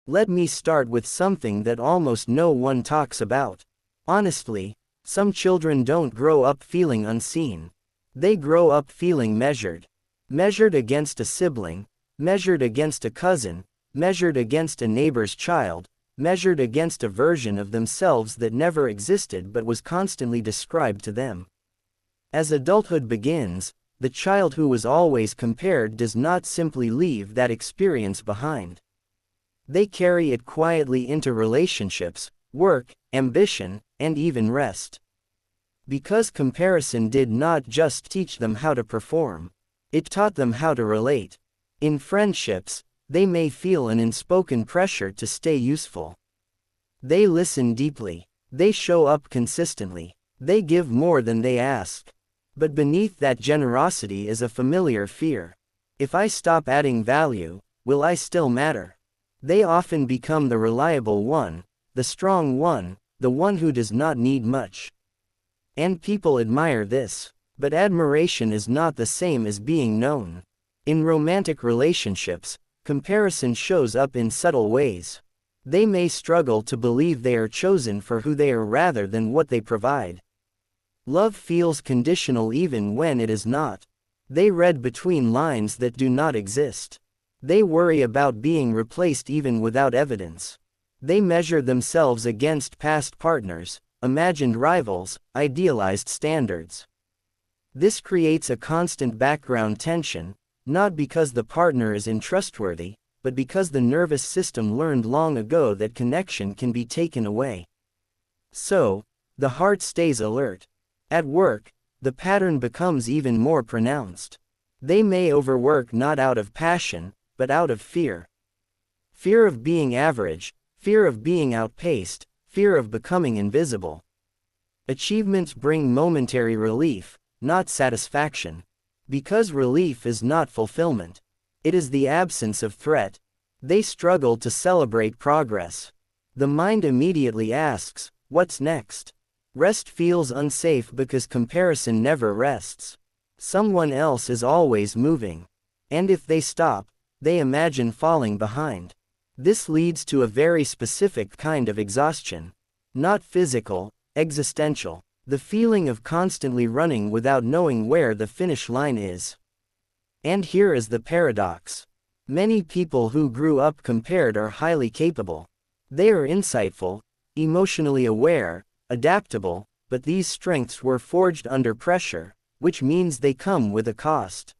Let me start with something that almost no one talks about. Honestly, some children don't grow up feeling unseen. They grow up feeling measured. Measured against a sibling, measured against a cousin, measured against a neighbor's child, measured against a version of themselves that never existed but was constantly described to them. As adulthood begins, the child who was always compared does not simply leave that experience behind. They carry it quietly into relationships, work, ambition, and even rest. Because comparison did not just teach them how to perform, it taught them how to relate. In friendships, they may feel an unspoken pressure to stay useful. They listen deeply. They show up consistently. They give more than they ask. But beneath that generosity is a familiar fear. If I stop adding value, will I still matter? They often become the reliable one, the strong one, the one who does not need much. And people admire this. But admiration is not the same as being known. In romantic relationships, comparison shows up in subtle ways. They may struggle to believe they are chosen for who they are rather than what they provide. Love feels conditional even when it is not. They read between lines that do not exist. They worry about being replaced even without evidence. They measure themselves against past partners, imagined rivals, idealized standards. This creates a constant background tension, not because the partner is untrustworthy, but because the nervous system learned long ago that connection can be taken away. So, the heart stays alert. At work, the pattern becomes even more pronounced. They may overwork not out of passion, but out of fear. Fear of being average, fear of being outpaced, fear of becoming invisible. Achievements bring momentary relief, not satisfaction. Because relief is not fulfillment. It is the absence of threat. They struggle to celebrate progress. The mind immediately asks, what's next? Rest feels unsafe because comparison never rests. Someone else is always moving. And if they stop, they imagine falling behind. This leads to a very specific kind of exhaustion. Not physical, existential. The feeling of constantly running without knowing where the finish line is. And here is the paradox. Many people who grew up compared are highly capable. They are insightful, emotionally aware, adaptable, but these strengths were forged under pressure, which means they come with a cost.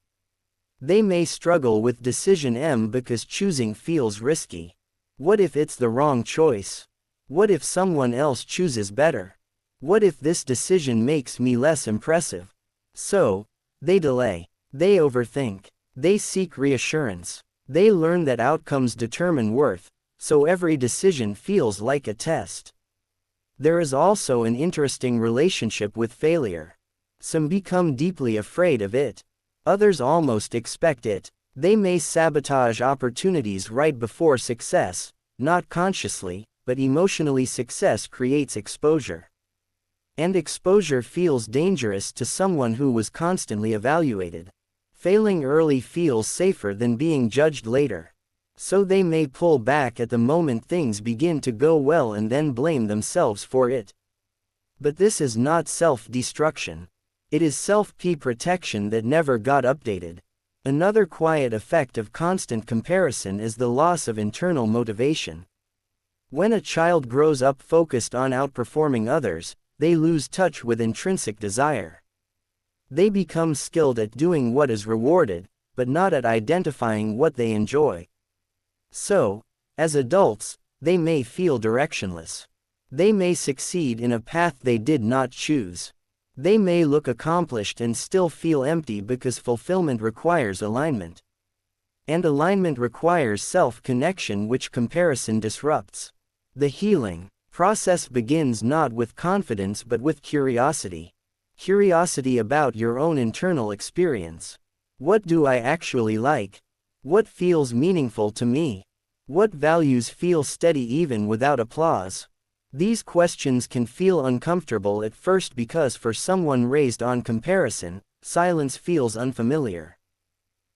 They may struggle with decision M because choosing feels risky. What if it's the wrong choice? What if someone else chooses better? What if this decision makes me less impressive? So, they delay. They overthink. They seek reassurance. They learn that outcomes determine worth, so every decision feels like a test. There is also an interesting relationship with failure. Some become deeply afraid of it. Others almost expect it. They may sabotage opportunities right before success, not consciously, but emotionally. Success creates exposure. And exposure feels dangerous to someone who was constantly evaluated. Failing early feels safer than being judged later. So they may pull back at the moment things begin to go well and then blame themselves for it. But this is not self-destruction. It is self-protection that never got updated. Another quiet effect of constant comparison is the loss of internal motivation. When a child grows up focused on outperforming others, they lose touch with intrinsic desire. They become skilled at doing what is rewarded, but not at identifying what they enjoy. So, as adults, they may feel directionless. They may succeed in a path they did not choose. They may look accomplished and still feel empty because fulfillment requires alignment. And alignment requires self-connection, which comparison disrupts. The healing process begins not with confidence but with curiosity. Curiosity about your own internal experience. What do I actually like? What feels meaningful to me? What values feel steady even without applause? These questions can feel uncomfortable at first because for someone raised on comparison, silence feels unfamiliar.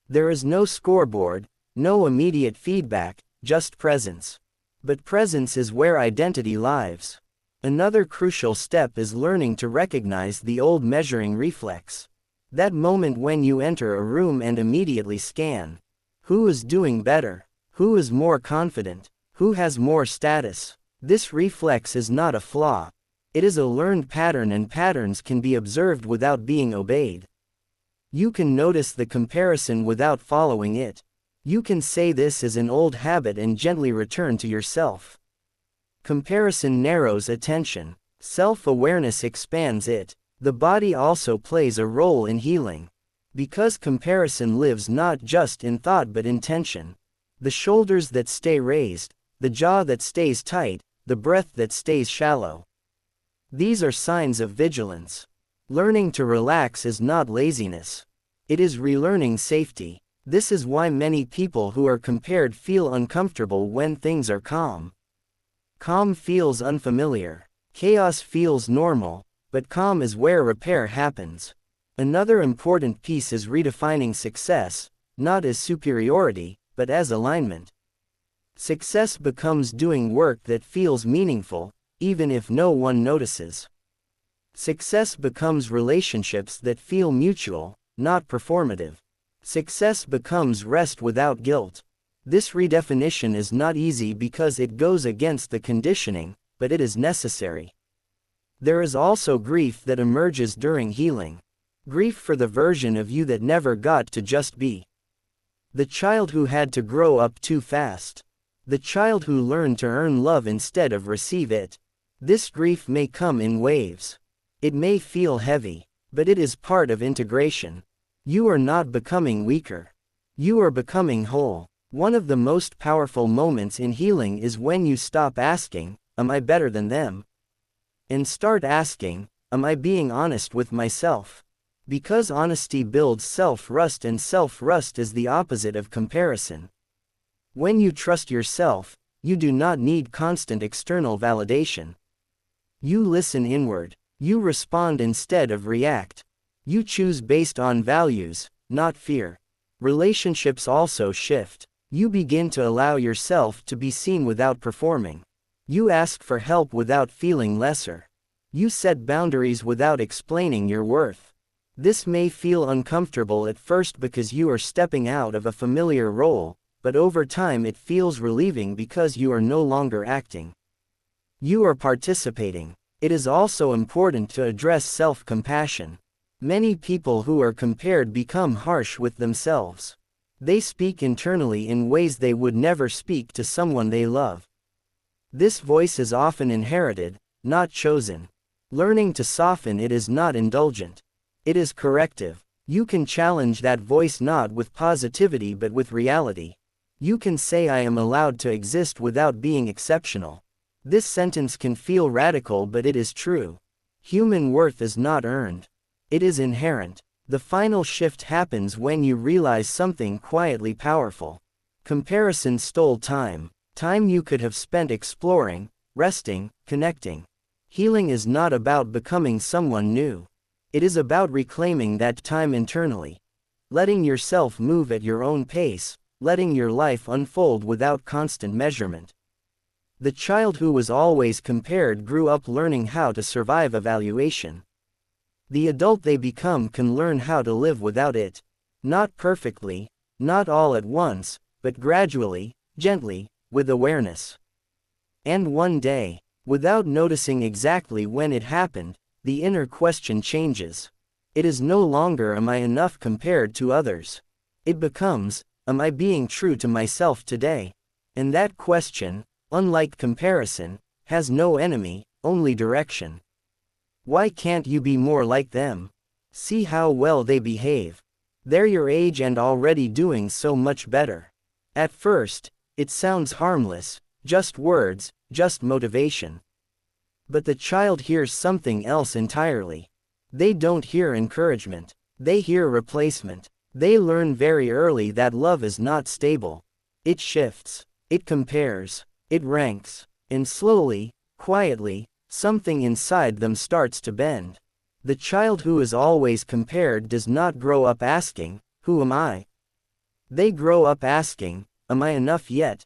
There is no scoreboard, no immediate feedback, just presence. But presence is where identity lives. Another crucial step is learning to recognize the old measuring reflex. That moment when you enter a room and immediately scan. Who is doing better? Who is more confident? Who has more status? This reflex is not a flaw. It is a learned pattern, and patterns can be observed without being obeyed. You can notice the comparison without following it. You can say this is an old habit and gently return to yourself. Comparison narrows attention. Self-awareness expands it. The body also plays a role in healing. Because comparison lives not just in thought but in tension. The shoulders that stay raised, the jaw that stays tight, the breath that stays shallow. These are signs of vigilance. Learning to relax is not laziness. It is relearning safety. This is why many people who are compared feel uncomfortable when things are calm. Calm feels unfamiliar. Chaos feels normal, but calm is where repair happens. Another important piece is redefining success, not as superiority, but as alignment. Success becomes doing work that feels meaningful, even if no one notices. Success becomes relationships that feel mutual, not performative. Success becomes rest without guilt. This redefinition is not easy because it goes against the conditioning, but it is necessary. There is also grief that emerges during healing. Grief for the version of you that never got to just be. The child who had to grow up too fast. The child who learned to earn love instead of receive it. This grief may come in waves. It may feel heavy, but it is part of integration. You are not becoming weaker. You are becoming whole. One of the most powerful moments in healing is when you stop asking, "Am I better than them?" and start asking, "Am I being honest with myself?" Because honesty builds self-trust, and self-trust is the opposite of comparison. When you trust yourself, you do not need constant external validation. You listen inward. You respond instead of react. You choose based on values, not fear. Relationships also shift. You begin to allow yourself to be seen without performing. You ask for help without feeling lesser. You set boundaries without explaining your worth. This may feel uncomfortable at first because you are stepping out of a familiar role, but over time it feels relieving because you are no longer acting. You are participating. It is also important to address self-compassion. Many people who are compared become harsh with themselves. They speak internally in ways they would never speak to someone they love. This voice is often inherited, not chosen. Learning to soften it is not indulgent. It is corrective. You can challenge that voice not with positivity but with reality. You can say, "I am allowed to exist without being exceptional." This sentence can feel radical, but it is true. Human worth is not earned. It is inherent. The final shift happens when you realize something quietly powerful. Comparison stole time. Time you could have spent exploring, resting, connecting. Healing is not about becoming someone new. It is about reclaiming that time internally. Letting yourself move at your own pace, letting your life unfold without constant measurement. The child who was always compared grew up learning how to survive evaluation. The adult they become can learn how to live without it. Not perfectly, not all at once, but gradually, gently, with awareness. And one day, without noticing exactly when it happened, the inner question changes. It is no longer "Am I enough compared to others?" It becomes, "Am I being true to myself today?" And that question, unlike comparison, has no enemy, only direction. Why can't you be more like them? See how well they behave. They're your age and already doing so much better. At first, it sounds harmless, just words, just motivation. But the child hears something else entirely. They don't hear encouragement. They hear replacement. They learn very early that love is not stable. It shifts. It compares. It ranks. And slowly, quietly, something inside them starts to bend. The child who is always compared does not grow up asking, "Who am I?" They grow up asking, "Am I enough yet?"